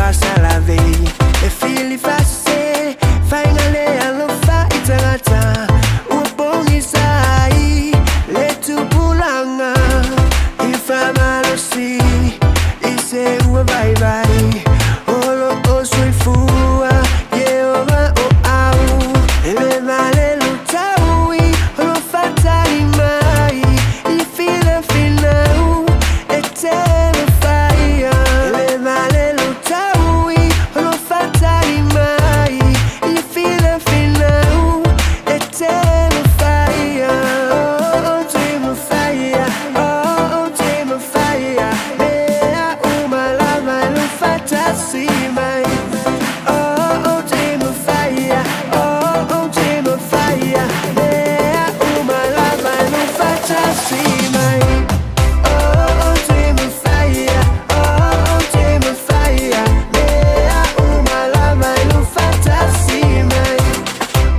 grâce à la vie. Les filles facile, finally à l'enfant italata. Ou bon isai, les tout boulanga. Il fait mal aussi, il sait où bye bye. Oh lo sui fua, Yehova oh au. Le male lutaui, lo fatali mai. Il file finau, eternal fire. Le male lutaui, lo fatali mai. Il file finau, eternal fire. Oh, dream of fire, oh, dream of fire. Mea uma lava, lo fatasi mai. Oh, dream of fire, oh, dream of fire. Mea uma lava, lo fatasi mai. Oh, dream of fire, oh, dream of fire. Mea uma lava, lo fatasi mai.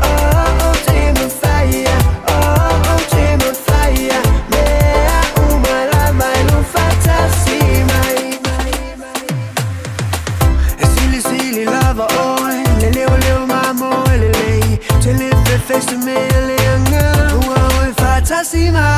Oh, dream of fire, oh, dream of fire. Mea uma lava, lo fatasi mai. Silly lava oi, leo mamo lei. Te le face me le anga, oh, fatasi mai.